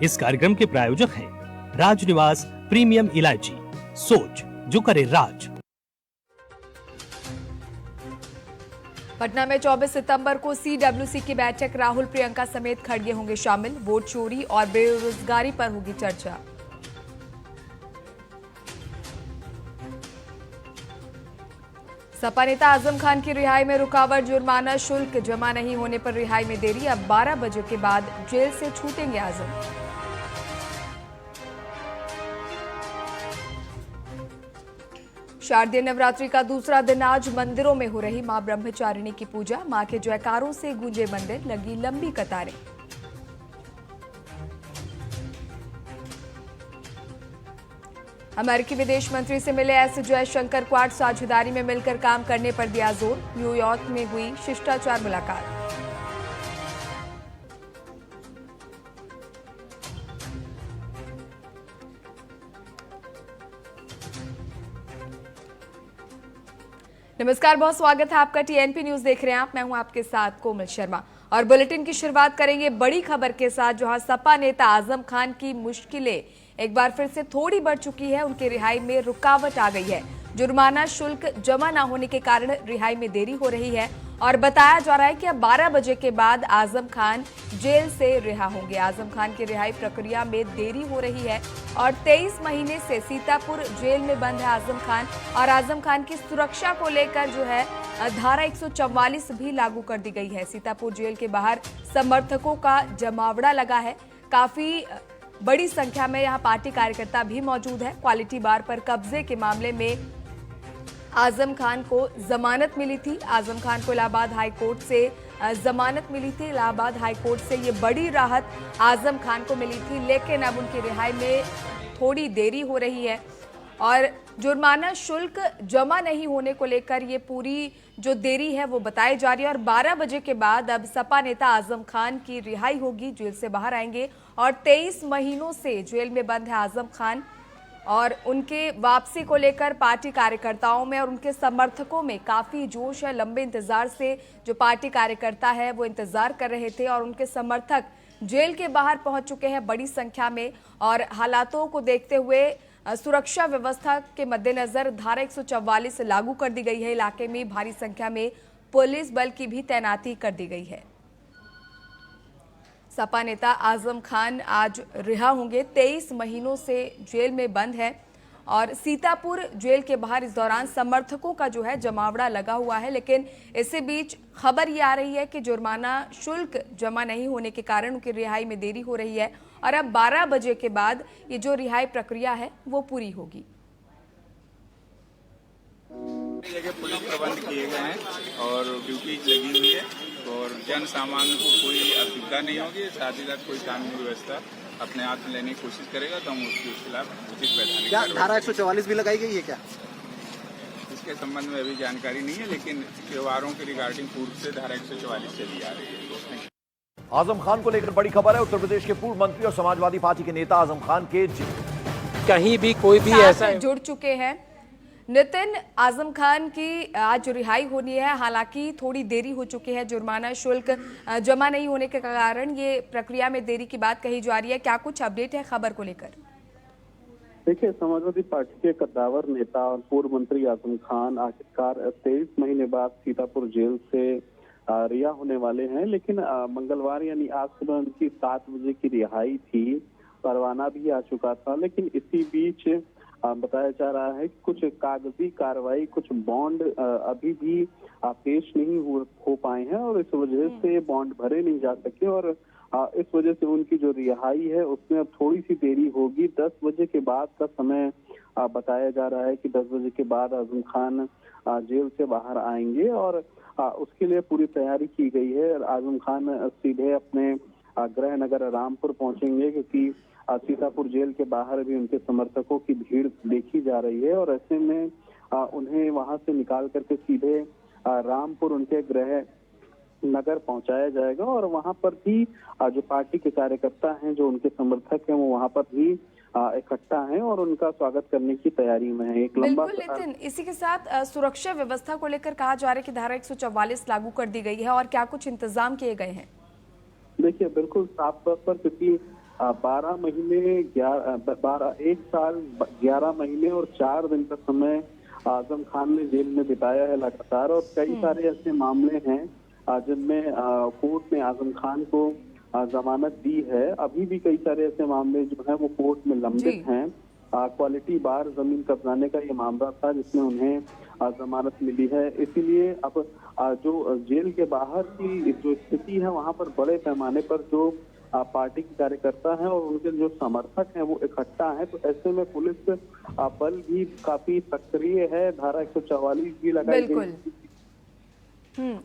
इस कार्यक्रम के प्रायोजक हैं राजनिवास प्रीमियम इलायची, सोच जो करे राज। पटना में 24 सितंबर को CWC की बैठक, राहुल प्रियंका समेत खड़गे होंगे शामिल। वोट चोरी और बेरोजगारी पर होगी चर्चा। सपा नेता आजम खान की रिहाई में रुकावट, जुर्माना शुल्क जमा नहीं होने पर रिहाई में देरी। अब 12 बजे के बाद जेल से छूटेंगे आजम। शारदीय नवरात्रि का दूसरा दिन आज मंदिरों में हो रही मां ब्रह्मचारिणी की पूजा। मां के जयकारों से गूंजे मंदिर, लगी लंबी कतारें। अमेरिकी विदेश मंत्री से मिले एस जयशंकर, क्वाड साझेदारी में मिलकर काम करने पर दिया जोर। न्यूयॉर्क में हुई शिष्टाचार मुलाकात। नमस्कार, बहुत स्वागत है आपका। TNP न्यूज देख रहे हैं आप। मैं हूं आपके साथ कोमल शर्मा और बुलेटिन की शुरुआत करेंगे बड़ी खबर के साथ, जहां सपा नेता आजम खान की मुश्किलें एक बार फिर से थोड़ी बढ़ चुकी है। उनकी रिहाई में रुकावट आ गई है। जुर्माना शुल्क जमा न होने के कारण रिहाई में देरी हो रही है और बताया जा रहा है कि अब 12 बजे के बाद आजम खान जेल से रिहा होंगे। आजम खान की रिहाई प्रक्रिया में देरी हो रही है और 23 महीने से सीतापुर जेल में बंद है आजम खान। और आजम खान की सुरक्षा को लेकर जो है धारा 144 भी लागू कर दी गई है। सीतापुर जेल के बाहर समर्थकों का जमावड़ा लगा है। काफी बड़ी संख्या में यहाँ पार्टी कार्यकर्ता भी मौजूद है। क्वालिटी बार पर कब्जे के मामले में आजम खान को जमानत मिली थी। आजम खान को इलाहाबाद हाई कोर्ट से जमानत मिली थी। इलाहाबाद हाई कोर्ट से ये बड़ी राहत आजम खान को मिली थी, लेकिन अब उनकी रिहाई में थोड़ी देरी हो रही है और जुर्माना शुल्क जमा नहीं होने को लेकर ये पूरी जो देरी है वो बताई जा रही है। और 12 बजे के बाद अब सपा नेता आजम खान की रिहाई होगी, जेल से बाहर आएंगे। और 23 महीनों से जेल में बंद है आजम खान और उनके वापसी को लेकर पार्टी कार्यकर्ताओं में और उनके समर्थकों में काफी जोश है। लंबे इंतजार से जो पार्टी कार्यकर्ता है वो इंतजार कर रहे थे और उनके समर्थक जेल के बाहर पहुंच चुके हैं बड़ी संख्या में। और हालातों को देखते हुए सुरक्षा व्यवस्था के मद्देनजर धारा 144 लागू कर दी गई है। इलाके में भारी संख्या में पुलिस बल की भी तैनाती कर दी गई है। सपा नेता आजम खान आज रिहा होंगे। 23 महीनों से जेल में बंद है और सीतापुर जेल के बाहर इस दौरान समर्थकों का जो है जमावड़ा लगा हुआ है। लेकिन इसी बीच खबर ये आ रही है कि जुर्माना शुल्क जमा नहीं होने के कारण उनकी रिहाई में देरी हो रही है और अब 12 बजे के बाद ये जो रिहाई प्रक्रिया है वो पूरी होगी। जगह पुलिस प्रबंध किए गए हैं और ड्यूटी लगी हुई है और जन सामान्य को कोई असुविधा नहीं होगी। साथ ही साथ कोई कानूनी व्यवस्था अपने हाथ में लेने की कोशिश करेगा तो हम उसके खिलाफ उचित वैधानिक क्या धारा 144 भी लगाई गई है क्या? इसके संबंध में अभी जानकारी नहीं है, लेकिन त्योहारों के रिगार्डिंग पूर्व से धारा 144 चली आ रही है। आजम खान को लेकर बड़ी खबर है। उत्तर प्रदेश के पूर्व मंत्री और समाजवादी पार्टी के नेता आजम खान के कहीं भी कोई भी ऐसा जुड़ चुके हैं। नितिन, आजम खान की आज रिहाई होनी है, हालांकि थोड़ी देरी हो चुकी है। जुर्माना शुल्क जमा नहीं होने के कारण ये प्रक्रिया में देरी की बात कही जा रही है। क्या कुछ अपडेट है खबर को लेकर? देखिए, समाजवादी पार्टी के कद्दावर नेता और पूर्व मंत्री आजम खान आखिरकार 23 महीने बाद सीतापुर जेल से रिहा होने वाले हैं। लेकिन मंगलवार यानी आज सुबह उनकी 7 बजे की रिहाई थी। परवाना भी आ चुका था, लेकिन इसी बीच बताया जा रहा है कि कुछ कागजी कार्रवाई, कुछ बॉन्ड अभी भी पेश नहीं हो पाए हैं और इस वजह से बॉन्ड भरे नहीं जा सके और इस वजह से उनकी जो रिहाई है उसमें अब थोड़ी सी देरी होगी। 10 बजे के बाद का समय बताया जा रहा है कि 10 बजे के बाद आजम खान जेल से बाहर आएंगे और उसके लिए पूरी तैयारी की गई है। आजम खान सीधे अपने गृह नगर रामपुर पहुंचेंगे, क्योंकि सीतापुर जेल के बाहर भी उनके समर्थकों की भीड़ देखी जा रही है और ऐसे में उन्हें वहां से निकाल करके सीधे रामपुर उनके गृह नगर पहुंचाया जाएगा और वहां पर भी जो पार्टी के कार्यकर्ता हैं, जो उनके समर्थक हैं, वो वहां पर भी इकट्ठा हैं और उनका स्वागत करने की तैयारी में है। एक लंबा लेकिन इसी के साथ सुरक्षा व्यवस्था को लेकर कहा जा रहा है कि धारा 144 लागू कर दी गई है और क्या कुछ इंतजाम किए गए हैं? देखिए, बिल्कुल साफ तौर पर, क्योंकि 12 महीने 1 साल 11 महीने और 4 दिन का समय आजम खान ने जेल में बिताया है लगातार। और कई सारे ऐसे मामले हैं जिनमें कोर्ट ने आजम खान को जमानत दी है। अभी भी कई सारे ऐसे मामले जो हैं वो कोर्ट में लंबित हैं। क्वालिटी बार जमीन कब्जाने का ये मामला था जिसमें उन्हें जमानत मिली है। इसीलिए अब जो जेल के बाहर की जो स्थिति है वहां पर बड़े पैमाने पर जो पार्टी के कार्यकर्ता हैं और उनके जो समर्थक हैं वो इकट्ठा हैं। तो ऐसे में पुलिस बल भी काफी सक्रिय है। धारा 144 भी लगाई गई।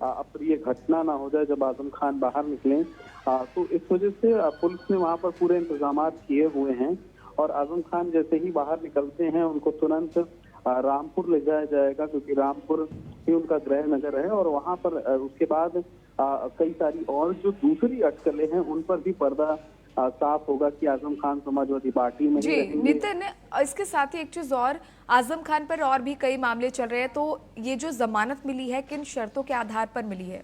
अब ये घटना ना हो जाए जब आजम खान बाहर निकले, तो इस वजह से पुलिस ने वहां पर पूरे इंतजाम किए हुए हैं। और आजम खान जैसे ही बाहर निकलते हैं उनको तुरंत रामपुर ले जाया जाएगा, क्योंकि रामपुर ही उनका गृह नगर है। और वहां पर उसके बाद कई सारी और जो दूसरी अटकलें हैं उन पर भी पर्दा साफ होगा कि आजम खान समाजवादी पार्टी में जी नितिन, इसके साथ ही एक चीज और, आजम खान पर और भी कई मामले चल रहे हैं, तो ये जो जमानत मिली है किन शर्तों के आधार पर मिली है?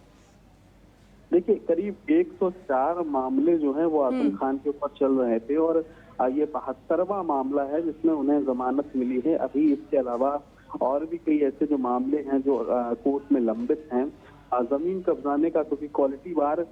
देखिए, करीब 104 मामले जो हैं वो आजम खान के ऊपर चल रहे थे और ये 72वां मामला है जिसमें उन्हें जमानत मिली है। अभी इसके अलावा और भी कई ऐसे जो मामले हैं जो कोर्ट में लंबित हैं। जमीन कब्जाने का, क्योंकि क्वालिटी बार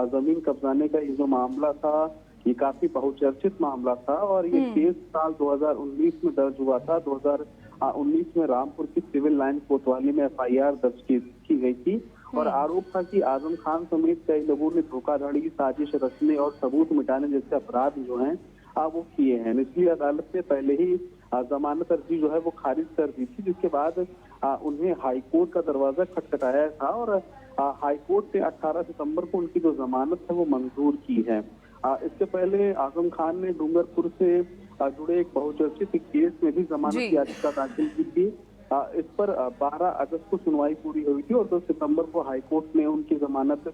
जमीन कब्जाने का ये जो मामला था ये काफी बहुचर्चित मामला था और ये केस साल 2019 में दर्ज हुआ था। 2019 में रामपुर की सिविल लाइन कोतवाली में FIR दर्ज की गई थी और आरोप था कि आजम खान समेत कई लोगों ने धोखाधड़ी, साजिश रचने और सबूत मिटाने जैसे अपराध जो हैं वो किए हैं। निचली अदालत ने पहले ही जमानत अर्जी जो है वो खारिज कर दी थी, जिसके बाद उन्हें हाईकोर्ट का दरवाजा खटखटाया था और हाईकोर्ट ने 18 सितंबर को उनकी जो जमानत है वो मंजूर की है। इससे पहले आजम खान ने डूंगरपुर से जुड़े एक बहुचर्चित केस में भी जमानत याचिका दाखिल की थी। इस पर 12 अगस्त को सुनवाई पूरी हुई थी और 10 सितंबर को हाईकोर्ट ने उनकी जमानत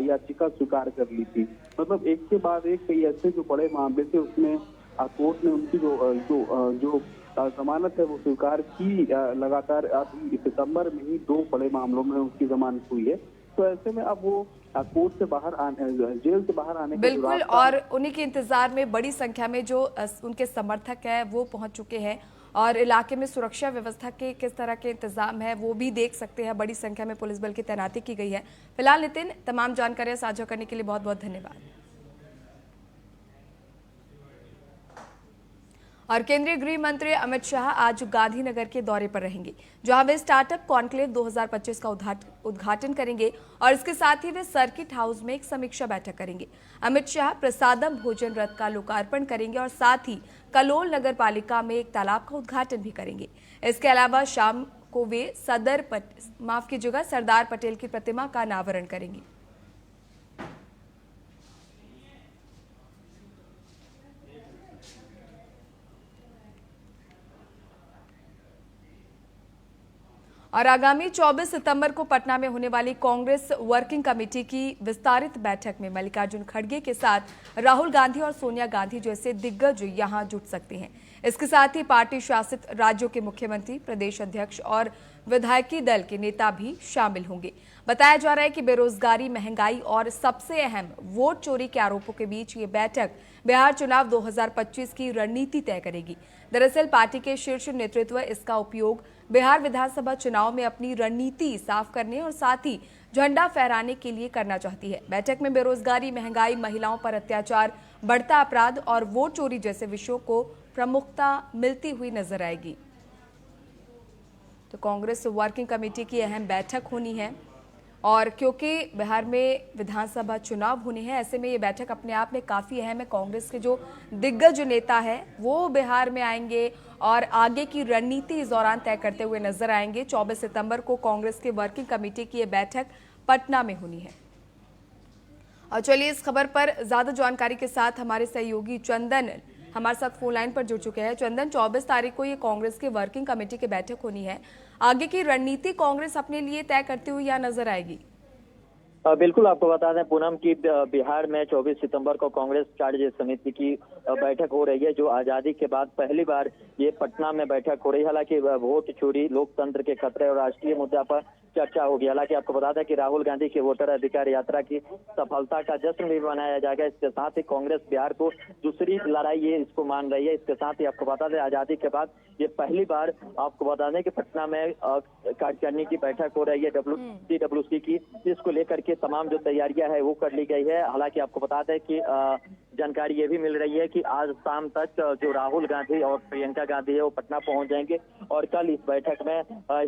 याचिका स्वीकार कर ली थी। मतलब एक के बाद एक कई ऐसे जो बड़े मामले थे उसमें कोर्ट ने उनकी जो जमानत है वो स्वीकार की। लगातार अभी सितंबर में ही 2 बड़े मामलों में उसकी जमानत हुई है। तो ऐसे में अब वो कोर्ट से बाहर आने, जेल से बाहर आने बिल्कुल, और उन्हीं के इंतजार में बड़ी संख्या में जो उनके समर्थक हैं वो पहुंच चुके हैं और इलाके में सुरक्षा व्यवस्था के किस तरह के इंतजाम है वो भी देख सकते हैं। बड़ी संख्या में पुलिस बल की तैनाती की गई है। फिलहाल नितिन, तमाम जानकारियां साझा करने के लिए बहुत बहुत धन्यवाद। और केंद्रीय गृह मंत्री अमित शाह आज गांधीनगर के दौरे पर रहेंगे, जहां वे स्टार्टअप कॉन्क्लेव 2025 का उद्घाटन करेंगे और इसके साथ ही वे सर्किट हाउस में एक समीक्षा बैठक करेंगे। अमित शाह प्रसादम भोजन रथ का लोकार्पण करेंगे और साथ ही कलोल नगर पालिका में एक तालाब का उद्घाटन भी करेंगे। इसके अलावा शाम को वे सरदार पटेल की प्रतिमा का अनावरण करेंगे। और आगामी 24 सितंबर को पटना में होने वाली कांग्रेस वर्किंग कमेटी की विस्तारित बैठक में मल्लिकार्जुन खड़गे के साथ राहुल गांधी और सोनिया गांधी जैसे दिग्गज यहां जुट सकते हैं। इसके साथ ही पार्टी शासित राज्यों के मुख्यमंत्री, प्रदेश अध्यक्ष और विधायकी दल के नेता भी शामिल होंगे। बताया जा रहा है कि बेरोजगारी, महंगाई और सबसे अहम वोट चोरी के आरोपों के बीच ये बैठक बिहार चुनाव 2025 की रणनीति तय करेगी। दरअसल पार्टी के शीर्ष नेतृत्व इसका उपयोग बिहार विधानसभा चुनाव में अपनी रणनीति साफ करने और साथ ही झंडा फहराने के लिए करना चाहती है। बैठक में बेरोजगारी, महंगाई, महिलाओं पर अत्याचार, बढ़ता अपराध और वोट चोरी जैसे विषयों को प्रमुखता मिलती हुई नजर आएगी। तो कांग्रेस वर्किंग कमेटी की अहम बैठक होनी है और क्योंकि बिहार में विधानसभा चुनाव होने हैं, ऐसे में ये बैठक अपने आप में काफी अहम है। कांग्रेस के जो दिग्गज नेता है वो बिहार में आएंगे और आगे की रणनीति इस दौरान तय करते हुए नजर आएंगे। 24 सितंबर को कांग्रेस की वर्किंग कमेटी की ये बैठक पटना में होनी है। और चलिए इस खबर पर ज्यादा जानकारी के साथ हमारे सहयोगी चंदन हमारे साथ फोन लाइन पर जुड़ चुके हैं। चंदन, 24 तारीख को ये कांग्रेस की वर्किंग कमेटी की बैठक होनी है, आगे की रणनीति कांग्रेस अपने लिए तय करती हुई यहाँ नजर आएगी? बिल्कुल, आपको बता दें पूनम की बिहार में 24 सितंबर को कांग्रेस कार्य समिति की बैठक हो रही है, जो आजादी के बाद पहली बार ये पटना में बैठक हो रही है। हालांकि वोट चोरी, लोकतंत्र के खतरे और राष्ट्रीय मुद्दा पर चर्चा होगी। हालांकि आपको बता दें कि राहुल गांधी की वोटर अधिकार यात्रा की सफलता का जश्न भी मनाया जाएगा। इसके साथ ही कांग्रेस बिहार को दूसरी लड़ाई ये इसको मान रही है। इसके साथ ही आपको बता दें आजादी के बाद ये पहली बार आपको बता दें कि पटना में कार्यकारिणी की बैठक हो रही है CWC की, जिसको लेकर के तमाम जो तैयारियां है वो कर ली गई है। हालांकि आपको बता दें कि जानकारी ये भी मिल रही है कि आज शाम तक जो राहुल गांधी और प्रियंका गांधी है वो पटना पहुंच जाएंगे और कल इस बैठक में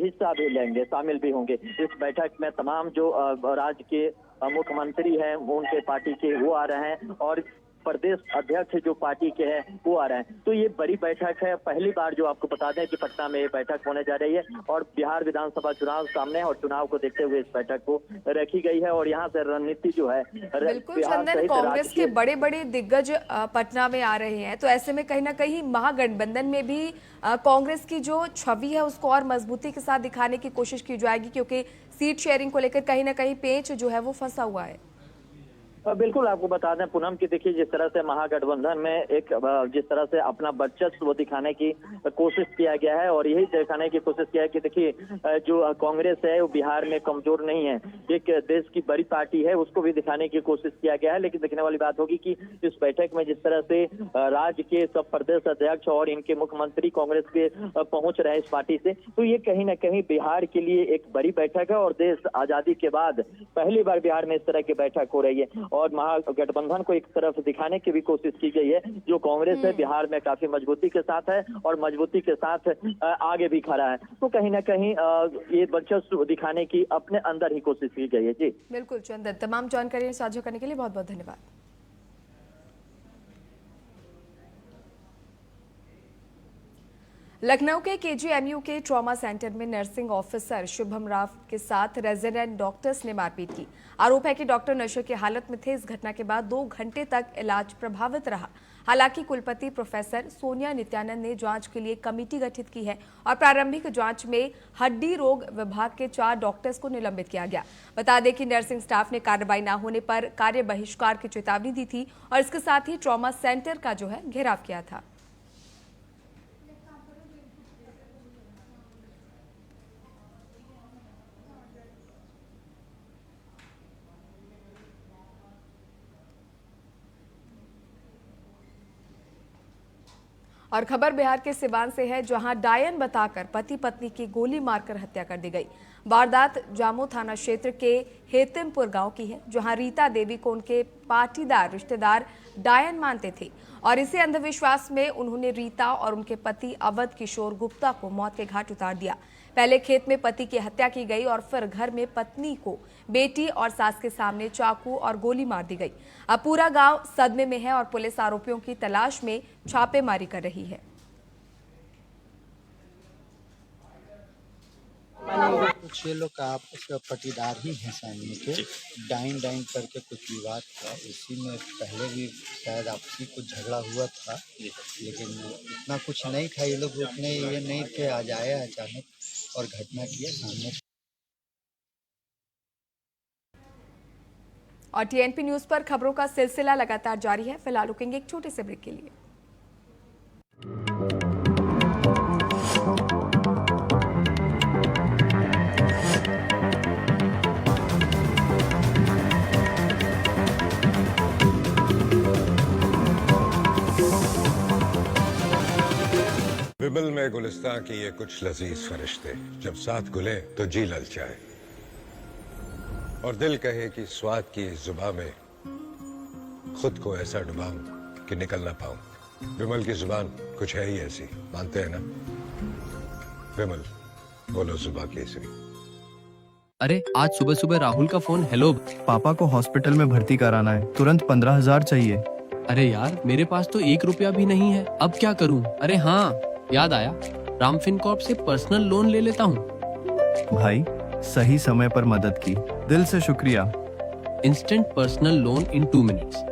हिस्सा भी लेंगे, शामिल भी होंगे। इस बैठक में तमाम जो राज्य के मुख्यमंत्री हैं उनके पार्टी के वो आ रहे हैं और प्रदेश अध्यक्ष जो पार्टी के हैं वो आ रहे हैं। तो ये बड़ी बैठक है, पहली बार जो आपको बता दें कि पटना में ये बैठक होने जा रही है और बिहार विधानसभा चुनाव सामने है और चुनाव को देखते हुए इस बैठठ को रखी गई है और यहाँ से रणनीति जो है बिल्कुल चंदन, कांग्रेस के बड़े बड़े दिग्गज पटना में आ रहे हैं, तो ऐसे में कहीं ना कहीं महागठबंधन में भी कांग्रेस की जो छवि है उसको और मजबूती के साथ दिखाने की कोशिश की जाएगी, क्योंकि सीट शेयरिंग को लेकर कहीं ना कहीं पेंच जो है वो फंसा हुआ है। बिल्कुल आपको बता दें पूनम की देखिए जिस तरह से महागठबंधन में एक जिस तरह से अपना वर्चस्व दिखाने की कोशिश किया गया है और यही दिखाने की कोशिश किया है कि देखिए जो कांग्रेस है वो बिहार में कमजोर नहीं है, एक देश की बड़ी पार्टी है, उसको भी दिखाने की कोशिश किया गया है। लेकिन देखने वाली बात होगी कि इस बैठक में जिस तरह से राज्य के सब प्रदेश अध्यक्ष और इनके मुख्यमंत्री कांग्रेस के पहुंच रहे हैं इस पार्टी से, तो ये कहीं ना कहीं बिहार के लिए एक बड़ी बैठक है और देश आजादी के बाद पहली बार बिहार में इस तरह की बैठक हो रही है और महागठबंधन को एक तरफ दिखाने की भी कोशिश की गई है। जो कांग्रेस है बिहार में काफी मजबूती के साथ है और मजबूती के साथ आगे भी खड़ा है, तो कहीं ना कहीं ये वर्चस्व दिखाने की अपने अंदर ही कोशिश की गई है। जी बिल्कुल चंदन, तमाम जानकारी साझा करने के लिए बहुत बहुत धन्यवाद। लखनऊ के KGMU के ट्रॉमा सेंटर में नर्सिंग ऑफिसर शुभम राव के साथ रेजिडेंट डॉक्टर्स ने मारपीट की। आरोप है कि डॉक्टर नशे की हालत में थे। इस घटना के बाद 2 घंटे तक इलाज प्रभावित रहा। हालांकि कुलपति प्रोफेसर सोनिया नित्यानंद ने जांच के लिए कमेटी गठित की है और प्रारंभिक जांच में हड्डी रोग विभाग के 4 डॉक्टर्स को निलंबित किया गया। बता दें कि नर्सिंग स्टाफ ने कार्रवाई न होने पर कार्य बहिष्कार की चेतावनी दी थी और इसके साथ ही ट्रॉमा सेंटर का जो है घेराव किया था। और खबर बिहार के सिवान से है, जहां डायन बताकर पति पत्नी की गोली मारकर हत्या कर दी गई। वारदात जामो थाना क्षेत्र के हेतिमपुर गांव की है, जहां रीता देवी को उनके पाटीदार रिश्तेदार डायन मानते थे और इसी अंधविश्वास में उन्होंने रीता और उनके पति अवध किशोर गुप्ता को मौत के घाट उतार दिया। पहले खेत में पति की हत्या की गई और फिर घर में पत्नी को बेटी और सास के सामने चाकू और गोली मार दी गई। अब पूरा गांव सदमे में है और पुलिस आरोपियों की तलाश में छापेमारी कर रही है। कुछ ये लोग का आपस में पटीदार ही हैं सामने के, डाइन करके कुछ विवाद था, इसी में पहले भी शायद आपसी कुछ झगड़ा हुआ था, लेकिन इतना कुछ नहीं था। ये लोग उतने ये नहीं थे, आज आया अचानक और घटना किया सामने। और TNP न्यूज पर खबरों का सिलसिला लगातार जारी है। फिलहाल रुकेंगे एक छोटे से ब्रेक के लिए। विमल में गुलिस्तां की ये कुछ लजीज फरिश्ते, जब साथ घुले तो जी ललचाए और दिल कहे कि स्वाद की जुबान में खुद को ऐसा डुबाऊं कि निकल ना पाऊं। विमल की जुबान कुछ है ही ऐसी, मानते हैं ना? विमल, बोलो जुबान केसरी। अरे आज सुबह सुबह राहुल का फोन। हेलो पापा को हॉस्पिटल में भर्ती कराना है, तुरंत 15,000 चाहिए। अरे यार मेरे पास तो 1 रुपया भी नहीं है, अब क्या करूं? अरे हाँ याद आया, राम फिनकॉर्प से पर्सनल लोन ले लेता हूँ। भाई सही समय पर मदद की, दिल से शुक्रिया। Instant personal loan in 2 minutes.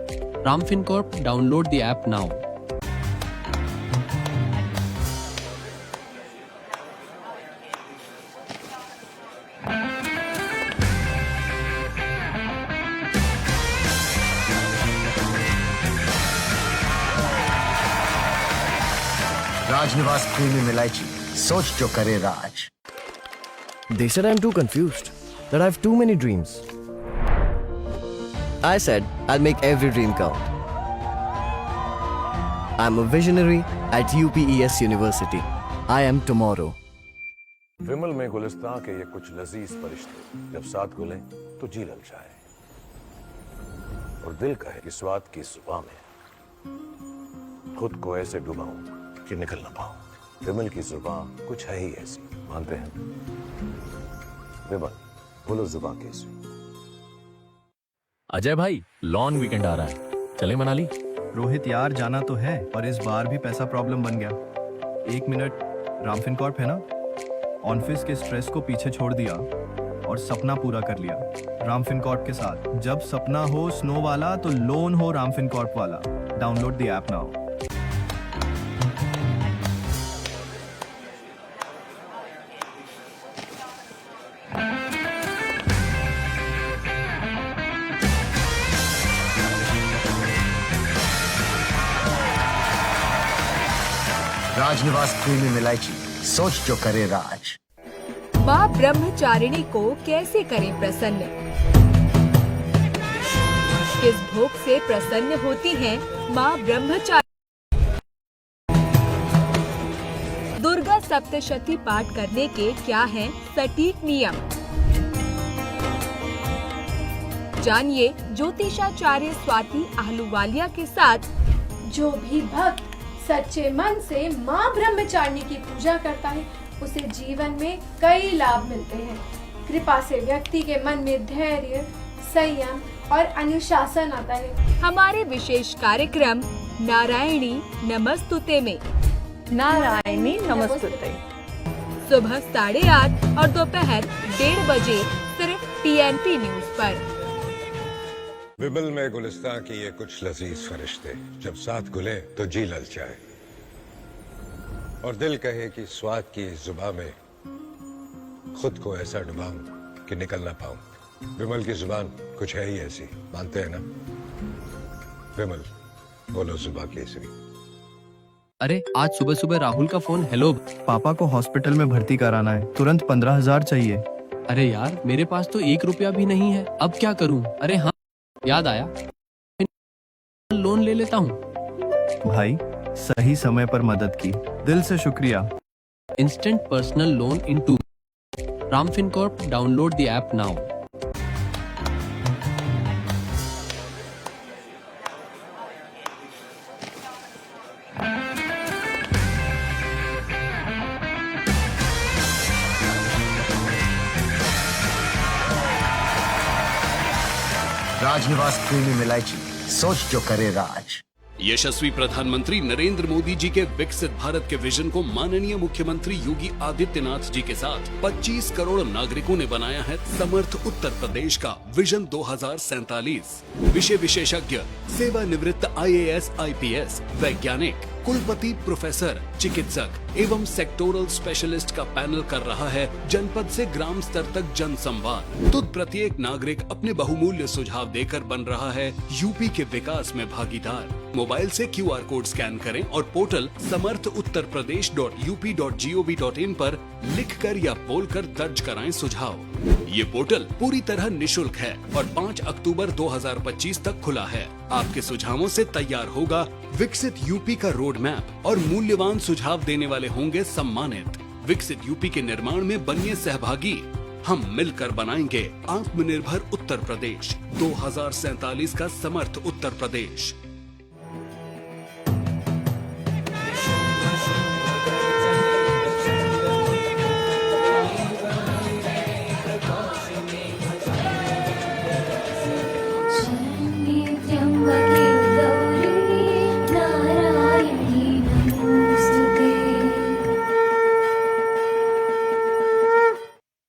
Ram Fincorp, download the app now. Rajnivas premium इलायची, सोच जो करे राज। They said I'm too confused, that I have too many dreams. I said I'll make every dream count. I'm a visionary at UPES University. I am tomorrow. विमल में गुलिस्तां के ये कुछ लजीज फरिश्ते जब साथ घुले तो जी ललचाए और दिल कहे कि स्वाद की जुबां में खुद को ऐसे डुबाऊं कि निकल ना पाऊं। विमल की जुबां कुछ है ही ऐसी, मानते हैं? विमल, बोलो जुबां कैसी? अजय भाई, लॉन्ग वीकेंड आ रहा है, चले मनाली? रोहित यार, जाना तो है, पर इस बार भी पैसा प्रॉब्लम बन गया। 1 मिनट, रामफिन कॉर्प है ना, ऑफिस के स्ट्रेस को पीछे छोड़ दिया और सपना पूरा कर लिया रामफिन कॉर्प के साथ। जब सपना हो स्नो वाला तो लोन हो रामफिन कॉर्प वाला। Download the app now. Rajnivas premium इलायची, सोच जो करे राज। माँ ब्रह्मचारिणी को कैसे करें प्रसन्न? किस भोग से प्रसन्न होती हैं माँ ब्रह्मचारिणी? दुर्गा सप्तशती पाठ करने के क्या हैं सटीक नियम? जानिए ज्योतिषाचार्य स्वाति आहलूवालिया के साथ। जो भी भक्त सच्चे मन से माँ ब्रह्मचारिणी की पूजा करता है उसे जीवन में कई लाभ मिलते हैं। कृपा से व्यक्ति के मन में धैर्य, संयम और अनुशासन आता है। हमारे विशेष कार्यक्रम नारायणी नमस्तुते में नारायणी नमस्तुते सुबह 8:30 और दोपहर 1:30 बजे सिर्फ TNP न्यूज पर। विमल में गुलिस्तां की ये कुछ लजीज फरिश्ते जब साथ घुले तो जी ललचाए और दिल कहे कि स्वाद की जुबां में खुद को ऐसा डुबाऊं कि निकल ना पाऊं। विमल की जुबान कुछ है ही ऐसी, मानते हैं ना? विमल, बोलो जुबां कैसी? अरे आज सुबह सुबह राहुल का फोन। हेलो, पापा को हॉस्पिटल में भर्ती कराना है, तुरंत 15,000 चाहिए। अरे यार, मेरे पास तो 1 रुपया भी नहीं है, अब क्या करूं? अरे हाँ, याद आया, लोन ले लेता हूँ। भाई, सही समय पर मदद की, दिल से शुक्रिया। Instant personal loan in 2 Ramfin corp, download the app now. Rajnivas premium इलायची, सोच जो करे राज। यशस्वी प्रधानमंत्री नरेंद्र मोदी जी के विकसित भारत के विजन को माननीय मुख्यमंत्री योगी आदित्यनाथ जी के साथ 25 करोड़ नागरिकों ने बनाया है समर्थ उत्तर प्रदेश का विजन 2047। विषय विशेषज्ञ, सेवानिवृत्त IAS IPS वैज्ञानिक, कुलपति, प्रोफेसर, चिकित्सक एवं सेक्टोरल स्पेशलिस्ट का पैनल कर रहा है जनपद से ग्राम स्तर तक जन संवाद। तो प्रत्येक नागरिक अपने बहुमूल्य सुझाव देकर बन रहा है यूपी के विकास में भागीदार। मोबाइल से QR कोड स्कैन करें और पोर्टल samarthuttarpradesh.up.gov.in पर लिखकर या बोलकर दर्ज कराएं सुझाव। ये पोर्टल पूरी तरह निशुल्क है और 5 अक्टूबर 2025 तक खुला है। आपके सुझावों से तैयार होगा विकसित यूपी का रोड मैप और मूल्यवान सुझाव देने वाले होंगे सम्मानित। विकसित यूपी के निर्माण में बनिए सहभागी। हम मिलकर बनाएंगे आत्मनिर्भर उत्तर प्रदेश 2047 का समर्थ उत्तर प्रदेश।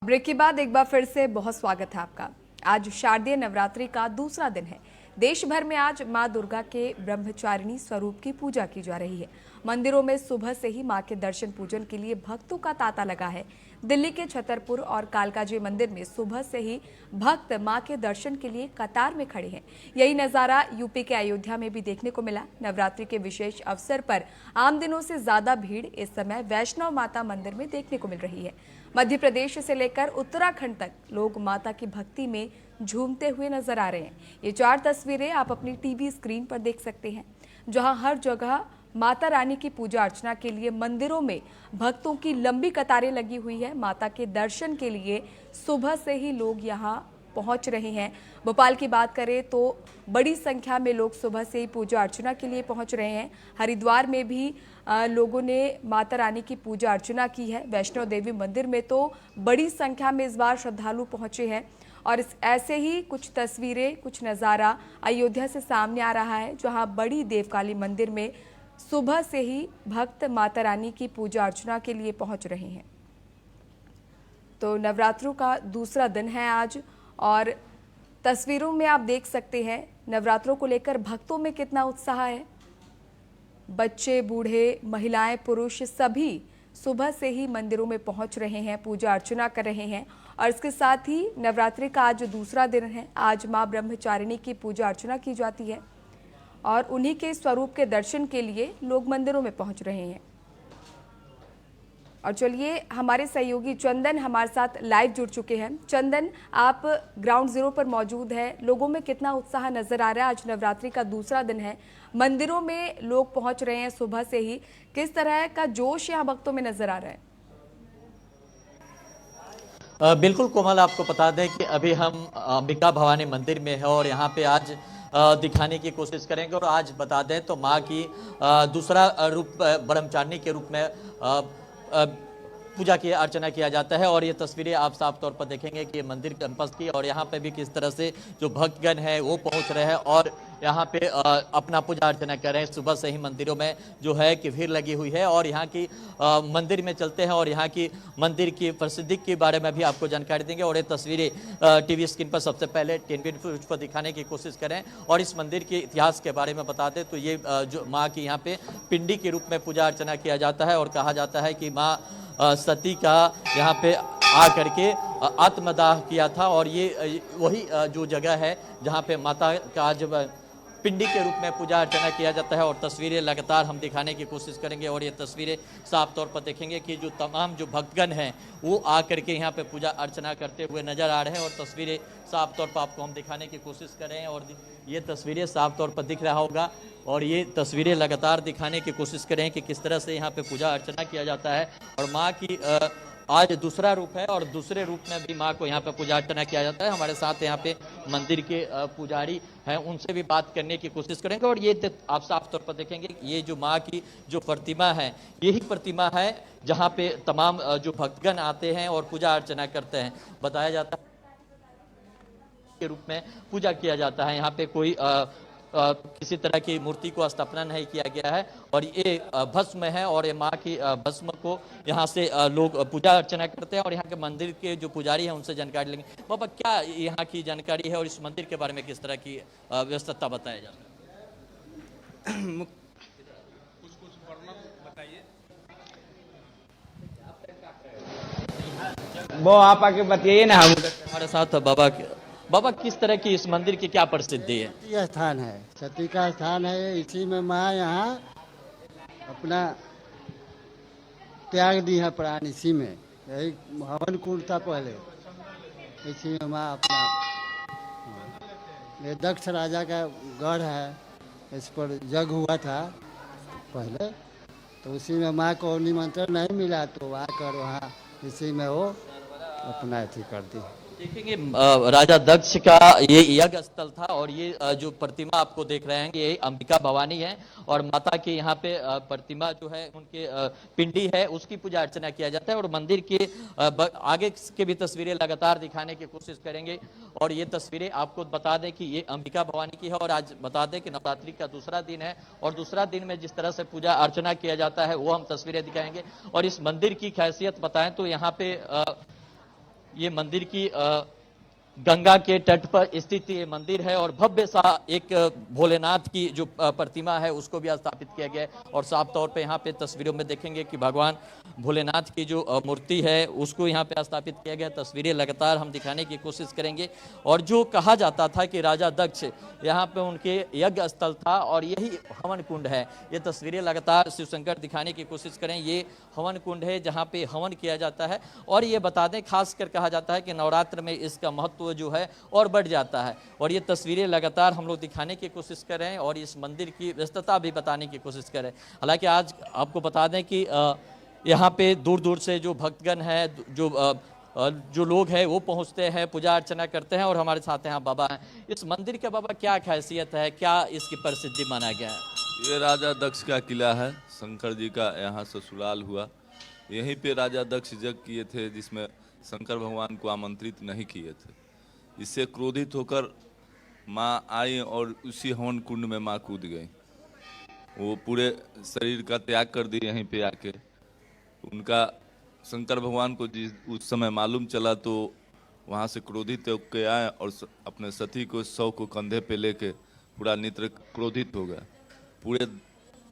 ब्रेक के बाद एक बार फिर से बहुत स्वागत है आपका। आज शारदीय नवरात्रि का दूसरा दिन है। देश भर में आज मां दुर्गा के ब्रह्मचारिणी स्वरूप की पूजा की जा रही है। मंदिरों में सुबह से ही मां के दर्शन पूजन के लिए भक्तों का तांता लगा है। दिल्ली के छतरपुर और कालकाजी मंदिर में सुबह से ही भक्त मां के दर्शन के लिए कतार में खड़े हैं। यही नजारा यूपी के अयोध्या में भी देखने को मिला। नवरात्रि के विशेष अवसर पर आम दिनों से ज्यादा भीड़ इस समय वैष्णव माता मंदिर में देखने को मिल रही है। मध्य प्रदेश से लेकर उत्तराखंड तक लोग माता की भक्ति में झूमते हुए नजर आ रहे हैं। ये 4 तस्वीरें आप अपनी टीवी स्क्रीन पर देख सकते हैं, जहां हर जगह माता रानी की पूजा अर्चना के लिए मंदिरों में भक्तों की लंबी कतारें लगी हुई है। माता के दर्शन के लिए सुबह से ही लोग यहां पहुंच रहे हैं। भोपाल की बात करें तो बड़ी संख्या में लोग सुबह से ही पूजा अर्चना के लिए पहुंच रहे हैं। हरिद्वार में भी लोगों ने माता रानी की पूजा अर्चना की है। वैष्णो देवी मंदिर में तो बड़ी संख्या में इस बार श्रद्धालु पहुंचे हैं। और ऐसे ही कुछ तस्वीरें, कुछ नज़ारा अयोध्या से सामने आ रहा है, जहां बड़ी देवकाली मंदिर में सुबह से ही भक्त माता रानी की पूजा अर्चना के लिए पहुंच रहे हैं। तो नवरात्रों का दूसरा दिन है आज, और तस्वीरों में आप देख सकते हैं नवरात्रों को लेकर भक्तों में कितना उत्साह है। बच्चे, बूढ़े, महिलाएं, पुरुष सभी सुबह से ही मंदिरों में पहुंच रहे हैं, पूजा अर्चना कर रहे हैं। और इसके साथ ही नवरात्रि का आज दूसरा दिन है। आज मां ब्रह्मचारिणी की पूजा अर्चना की जाती है और उन्हीं के स्वरूप के दर्शन के लिए लोग मंदिरों में पहुंच रहे हैं। और चलिए, हमारे सहयोगी चंदन हमारे साथ लाइव जुड़ चुके हैं। चंदन, आप ग्राउंड जीरो पर मौजूद है। लोगों में कितना उत्साह नजर आ रहा है? आज नवरात्रि का दूसरा दिन है, मंदिरों में लोग पहुंच रहे हैं सुबह से ही। किस तरह का जोश यहाँ भक्तों में नजर आ रहा है? बिल्कुल कोमल, आपको बता दें कि अभी हम अंबिका भवानी मंदिर में है और यहाँ पे आज दिखाने की कोशिश करेंगे। और आज बता दें तो माँ की दूसरा रूप ब्रह्मचारिणी के रूप में पूजा की अर्चना किया जाता है। और ये तस्वीरें आप साफ तौर पर देखेंगे कि मंदिर कैंपस की, और यहाँ पे भी किस तरह से जो भक्तगण है वो पहुँच रहे हैं और यहाँ पे अपना पूजा अर्चना कर रहे हैं। सुबह से ही मंदिरों में जो है कि भीड़ लगी हुई है। और यहाँ की मंदिर में चलते हैं और यहाँ की मंदिर की प्रसिद्धि के बारे में भी आपको जानकारी देंगे। और ये तस्वीरें टीवी स्क्रीन पर सबसे पहले टीवी पर दिखाने की कोशिश करें और इस मंदिर के इतिहास के बारे में बता दें तो ये जो माँ की यहाँ पे पिंडी के रूप में पूजा अर्चना किया जाता है। और कहा जाता है कि माँ सती का यहाँ पे आ करके आत्मदाह किया था। और ये वही जो जगह है जहाँ पे माता का जब पिंडी के रूप में पूजा अर्चना किया जाता है। और तस्वीरें लगातार हम दिखाने की कोशिश करेंगे और ये तस्वीरें साफ तौर पर देखेंगे कि जो तमाम जो भक्तगण हैं वो आकर के यहाँ पे पूजा अर्चना करते हुए नजर आ रहे हैं। और तस्वीरें साफ तौर पर आपको हम दिखाने की कोशिश कर रहे हैं और ये तस्वीरें साफ तौर पर दिख रहा होगा। और ये तस्वीरें लगातार दिखाने की कोशिश करें कि किस तरह से यहाँ पे पूजा अर्चना किया जाता है। और माँ की आज दूसरा रूप है और दूसरे रूप में भी माँ को यहाँ पे पूजा अर्चना किया जाता है। हमारे साथ यहाँ पे मंदिर के पुजारी हैं, उनसे भी बात करने की कोशिश करेंगे। और ये आप साफ तौर पर देखेंगे ये जो माँ की जो प्रतिमा है, यही प्रतिमा है जहाँ पे तमाम जो भक्तगण आते हैं और पूजा अर्चना करते हैं। बताया जाता है के रूप में पूजा किया जाता है। यहाँ पे कोई किसी तरह की मूर्ति को स्थापना नहीं किया गया है। और ये भस्म है और ये माँ की भस्म को यहाँ से लोग पूजा अर्चना करते हैं। और यहाँ के मंदिर के जो पुजारी हैं उनसे जानकारी लेंगे। बाबा, क्या यहाँ की जानकारी है और इस मंदिर के बारे में किस तरह की व्यवस्था बताया जाता है? वो आप आके बताइए ना। हमारे साथ बाबा किस तरह की इस मंदिर की क्या प्रसिद्धि है? सती स्थान है, सती का स्थान है। इसी में माँ यहाँ अपना त्याग दी है प्राण। इसी में यही हवन कुंड था पहले, इसी में माँ अपना ये दक्ष राजा का गढ़ है, इस पर यज्ञ हुआ था पहले। तो उसी में माँ को निमंत्रण नहीं मिला तो आकर वहाँ इसी में वो अपना अथी कर दी। देखेंगे राजा दक्ष का ये यज्ञ स्थल था। और ये जो प्रतिमा आपको देख रहे हैं ये अंबिका भवानी है और माता के यहाँ पे प्रतिमा जो है उनके पिंडी है उसकी पूजा अर्चना किया जाता है। और मंदिर के आगे के भी तस्वीरें लगातार दिखाने की कोशिश करेंगे। और ये तस्वीरें आपको बता दें कि ये अंबिका भवानी की है। और आज बता दें कि नवरात्रि का दूसरा दिन है और दूसरा दिन में जिस तरह से पूजा अर्चना किया जाता है वो हम तस्वीरें दिखाएंगे। और इस मंदिर की खासियत बताएं तो यहाँ पे ये मंदिर की गंगा के तट पर स्थित ये मंदिर है और भव्य सा एक भोलेनाथ की जो प्रतिमा है उसको भी स्थापित किया गया है। और साफ तौर पे यहाँ पे तस्वीरों में देखेंगे कि भगवान भोलेनाथ की जो मूर्ति है उसको यहाँ पे स्थापित किया गया। तस्वीरें लगातार हम दिखाने की कोशिश करेंगे। और जो कहा जाता था कि राजा दक्ष यहाँ पे उनके यज्ञ स्थल था और यही हवन कुंड है, ये तस्वीरें लगातार शिवशंकर दिखाने की कोशिश करें। ये हवन कुंड है जहाँ पे हवन किया जाता है। और ये बता दें, खासकर कहा जाता है कि नवरात्र में इसका महत्व जो है और बढ़ जाता है। और ये तस्वीरें लगातार हम लोग दिखाने की कोशिश कर रहे हैं और इस मंदिर की व्यस्तता भी बताने की कोशिश कर रहे हैं। हालांकि आज आपको बता दें कि यहाँ पे दूर दूर से जो भक्तगण हैं, जो लोग हैं वो पहुँचते हैं, पूजा अर्चना करते हैं। और हमारे साथ यहाँ बाबा हैं। इस मंदिर के बाबा क्या खासियत है, क्या इसकी प्रसिद्धि माना गया है? ये राजा दक्ष का किला है, शंकर जी का यहाँ ससुराल हुआ। यहीं पे राजा दक्ष यज्ञ किए थे जिसमें शंकर भगवान को आमंत्रित नहीं किए थे। इससे क्रोधित होकर माँ आई और उसी हवन कुंड में माँ कूद गई। वो पूरे शरीर का त्याग कर दी यहीं पे आके। उनका शंकर भगवान को जिस उस समय मालूम चला तो वहाँ से क्रोधित होकर आए और अपने सती को शव को कंधे पे लेके पूरा नित्र क्रोधित हो गया। पूरे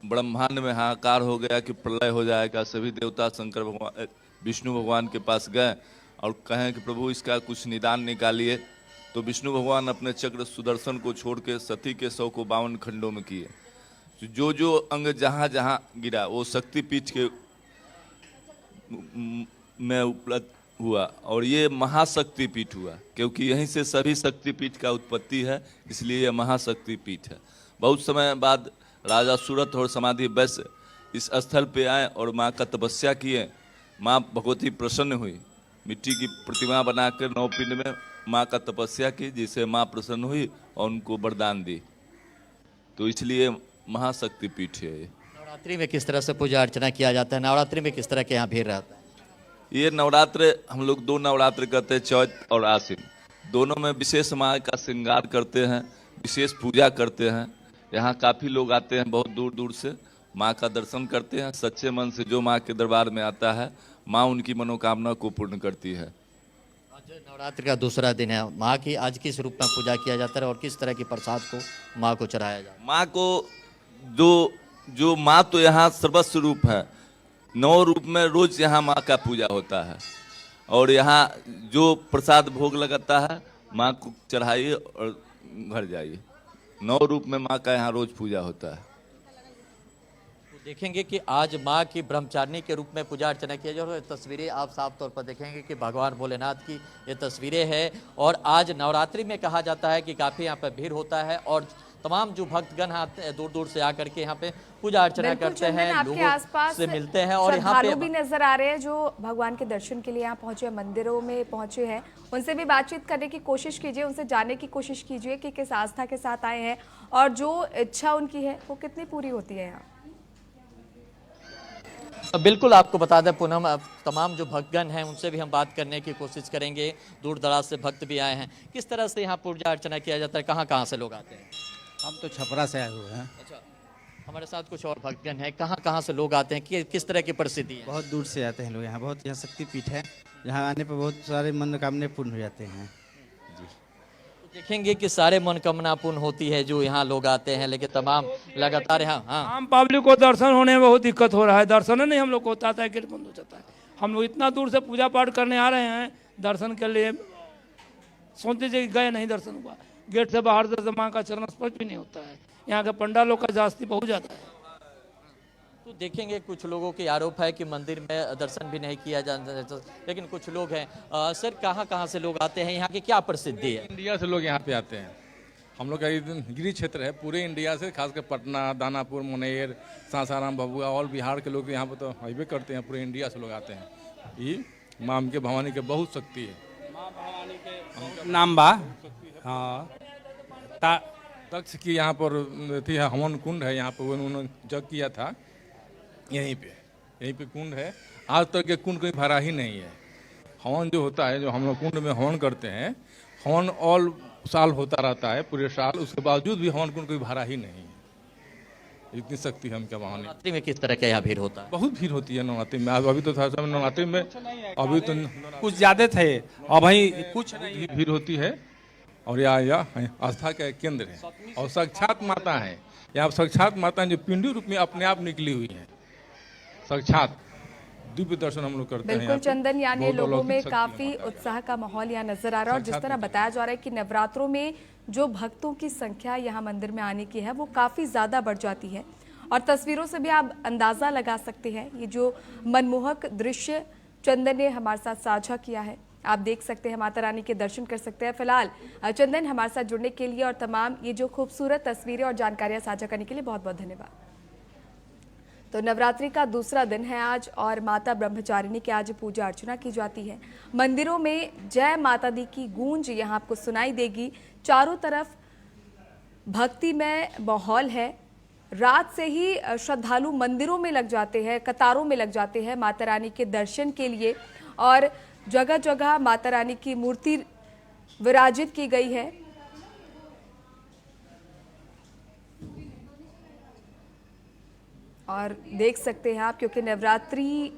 ब्रह्मांड में हाहाकार हो गया कि प्रलय हो जाएगा। सभी देवता शंकर भगवान विष्णु भगवान के पास गए और कहें कि प्रभु इसका कुछ निदान निकालिए। तो विष्णु भगवान अपने चक्र सुदर्शन को छोड़ के सती के शव को 52 खंडों में किए। जो जो अंग जहाँ जहाँ गिरा वो शक्तिपीठ के में उपलब्ध हुआ और ये महाशक्तिपीठ हुआ, क्योंकि यहीं से सभी शक्तिपीठ का उत्पत्ति है, इसलिए यह महाशक्तिपीठ है। बहुत समय बाद राजा सूरत और समाधि वैश्य इस स्थल पे आए और माँ का तपस्या किए। माँ भगवती प्रसन्न हुई, मिट्टी की प्रतिमा बनाकर 9 पिंड में माँ का तपस्या की, जिससे माँ प्रसन्न हुई और उनको वरदान दी। तो इसलिए महाशक्तिपीठ है। नवरात्रि में किस तरह से पूजा अर्चना किया जाता है? नवरात्रि में किस तरह के यहाँ भीड़ रहता है? ये नवरात्र हम लोग 2 नवरात्र करते हैं, चैत और आश्विन। दोनों में विशेष माँ का श्रृंगार करते हैं, विशेष पूजा करते हैं। यहाँ काफ़ी लोग आते हैं बहुत दूर दूर से, माँ का दर्शन करते हैं। सच्चे मन से जो माँ के दरबार में आता है, माँ उनकी मनोकामना को पूर्ण करती है। आज नवरात्र का दूसरा दिन है, माँ की आज किस रूप में पूजा किया जाता है और किस तरह की प्रसाद को माँ को चढ़ाया जाता है? माँ को जो माँ तो यहाँ सर्वस्व रूप है, 9 रूप में रोज यहाँ माँ का पूजा होता है। और यहाँ जो प्रसाद भोग लगाता है माँ को चढ़ाइए और घर जाइए। 9 रूप में माँ का यहाँ रोज पूजा होता है। देखेंगे कि आज माँ की ब्रह्मचारिणी के रूप में पूजा अर्चना किया जाए। तस्वीरें आप साफ तौर पर देखेंगे कि भगवान भोलेनाथ की ये तस्वीरें हैं। और आज नवरात्रि में कहा जाता है कि काफ़ी यहाँ पर भीड़ होता है और तमाम जो भक्तगण आते हैं दूर दूर से आकर के यहाँ पे पूजा अर्चना करते हैं, लोगों से मिलते हैं। और यहाँ पे भी नजर आ रहे हैं जो भगवान के दर्शन के लिए यहाँ पहुंचे, मंदिरों में पहुंचे हैं। उनसे भी बातचीत करने की कोशिश कीजिए, उनसे जानने की कोशिश कीजिए कि किस आस्था के साथ आए हैं और जो इच्छा उनकी है वो कितनी पूरी होती है यहाँ। बिल्कुल, आपको बता दें पूनम, तमाम जो भक्तगण हैं उनसे भी हम बात करने की कोशिश करेंगे। दूर दराज से भक्त भी आए हैं। किस तरह से यहाँ पूजा अर्चना किया जाता है? कहाँ कहाँ से लोग आते हैं? हम तो छपरा से आए हुए हैं। अच्छा, हमारे साथ कुछ और भक्तगण हैं। कहाँ कहाँ से लोग आते हैं? किस तरह की परिस्थिति है? बहुत दूर से आते हैं लोग यहाँ। बहुत यहाँ शक्तिपीठ है, यहाँ आने पर बहुत सारे मनोकामनाएं पूर्ण हो जाते हैं। देखेंगे कि सारे मनोकामना पूर्ण होती है जो यहाँ लोग आते हैं, लेकिन तमाम लगातार यहाँ आम पब्लिक को दर्शन होने में बहुत दिक्कत हो रहा है। दर्शन नहीं हम लोग को होता है, गेट बंद हो जाता है। हम लोग इतना दूर से पूजा पाठ करने आ रहे हैं दर्शन के लिए, सोच लीजिए गए नहीं, दर्शन हुआ। गेट से बाहर से माँ का चरण स्पर्श भी नहीं होता है। यहाँ के पंडालों का जास्ती बहुत ज़्यादा है। तो देखेंगे कुछ लोगों के आरोप है कि मंदिर में दर्शन भी नहीं किया जाता, लेकिन कुछ लोग हैं। सर, कहाँ कहाँ से लोग आते हैं? यहाँ की क्या प्रसिद्धि है? इंडिया से लोग यहाँ पे आते हैं। हम लोग का गिरी क्षेत्र है, पूरे इंडिया से, खासकर पटना, दानापुर, मुंगेर, सासाराम, भभुआ और बिहार के लोग यहाँ पे तो हाईवे करते हैं। पूरे इंडिया से लोग आते हैं। ये माँ के भवानी के बहुत शक्ति है। माँ भवानी के नाम बा। हाँ, तक्ष की यहाँ पर थी हवन कुंड है, यहाँ पर उन्होंने जग किया था। यहीं पे कुंड है। आज तक के कुंड कोई भरा ही नहीं है। हवन जो होता है, जो हम लोग कुंड में हवन करते हैं, हवन ऑल साल होता रहता है, पूरे साल। उसके बावजूद भी हवन कुंड कोई भरा ही नहीं है। इतनी शक्ति है उनके वहाँ। नवरात्रि में किस तरह का यहाँ भीड़ होता है? बहुत भीड़ होती है नवरात्रि में। अभी तो था नवरात्रि में, अभी तो कुछ ज़्यादा थे, अब वहीं कुछ नहीं भीड़ होती है। और यह आस्था का केंद्र है और साक्षात माता है यहाँ। साक्षात माता जो पिंडी रूप में अपने आप निकली हुई है, साक्षात दिव्य दर्शन हम लोग करते हैं। बिल्कुल चंदन, यानी लोगों में काफी उत्साह का माहौल यहाँ नजर आ रहा है। और जिस तरह बताया जा रहा है कि नवरात्रों में जो भक्तों की संख्या यहाँ मंदिर में आने की है वो काफी ज्यादा बढ़ जाती है। और तस्वीरों से भी आप अंदाजा लगा सकते हैं, ये जो मनमोहक दृश्य चंदन ने हमारे साथ साझा किया है, आप देख सकते हैं, माता रानी के दर्शन कर सकते हैं। फिलहाल चंदन, हमारे साथ जुड़ने के लिए और तमाम ये जो खूबसूरत तस्वीरें और जानकारियां साझा करने के लिए बहुत बहुत धन्यवाद। तो नवरात्रि का दूसरा दिन है आज और माता ब्रह्मचारिणी की आज पूजा अर्चना की जाती है। मंदिरों में जय माता दी की गूंज यहाँ आपको सुनाई देगी। चारों तरफ भक्तिमय माहौल है। रात से ही श्रद्धालु मंदिरों में लग जाते हैं, कतारों में लग जाते हैं माता रानी के दर्शन के लिए। और जगह जगह माता रानी की मूर्ति विराजित की गई है। और देख सकते हैं आप, क्योंकि नवरात्रि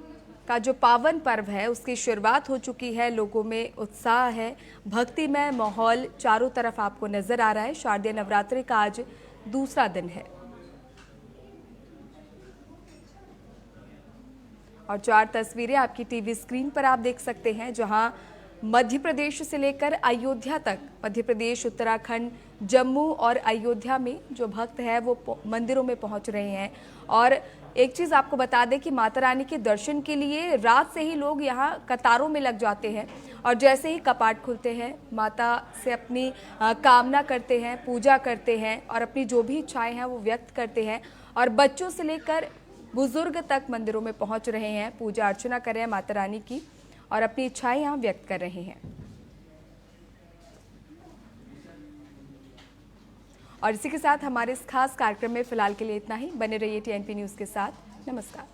का जो पावन पर्व है उसकी शुरुआत हो चुकी है। लोगों में उत्साह है, भक्तिमय माहौल चारों तरफ आपको नजर आ रहा है। शारदीय नवरात्रि का आज दूसरा दिन है और 4 तस्वीरें आपकी टीवी स्क्रीन पर आप देख सकते हैं, जहां मध्य प्रदेश से लेकर अयोध्या तक, मध्य प्रदेश, उत्तराखंड, जम्मू और अयोध्या में जो भक्त हैं वो मंदिरों में पहुंच रहे हैं। और एक चीज़ आपको बता दें कि माता रानी के दर्शन के लिए रात से ही लोग यहाँ कतारों में लग जाते हैं और जैसे ही कपाट खुलते हैं माता से अपनी कामना करते हैं, पूजा करते हैं और अपनी जो भी इच्छाएं हैं वो व्यक्त करते हैं। और बच्चों से लेकर बुजुर्ग तक मंदिरों में पहुंच रहे हैं, पूजा अर्चना कर रहे हैं माता रानी की और अपनी इच्छाएं यहाँ व्यक्त कर रहे हैं। और इसी के साथ हमारे इस खास कार्यक्रम में फिलहाल के लिए इतना ही। बने रहिए TNP न्यूज़ के साथ। नमस्कार।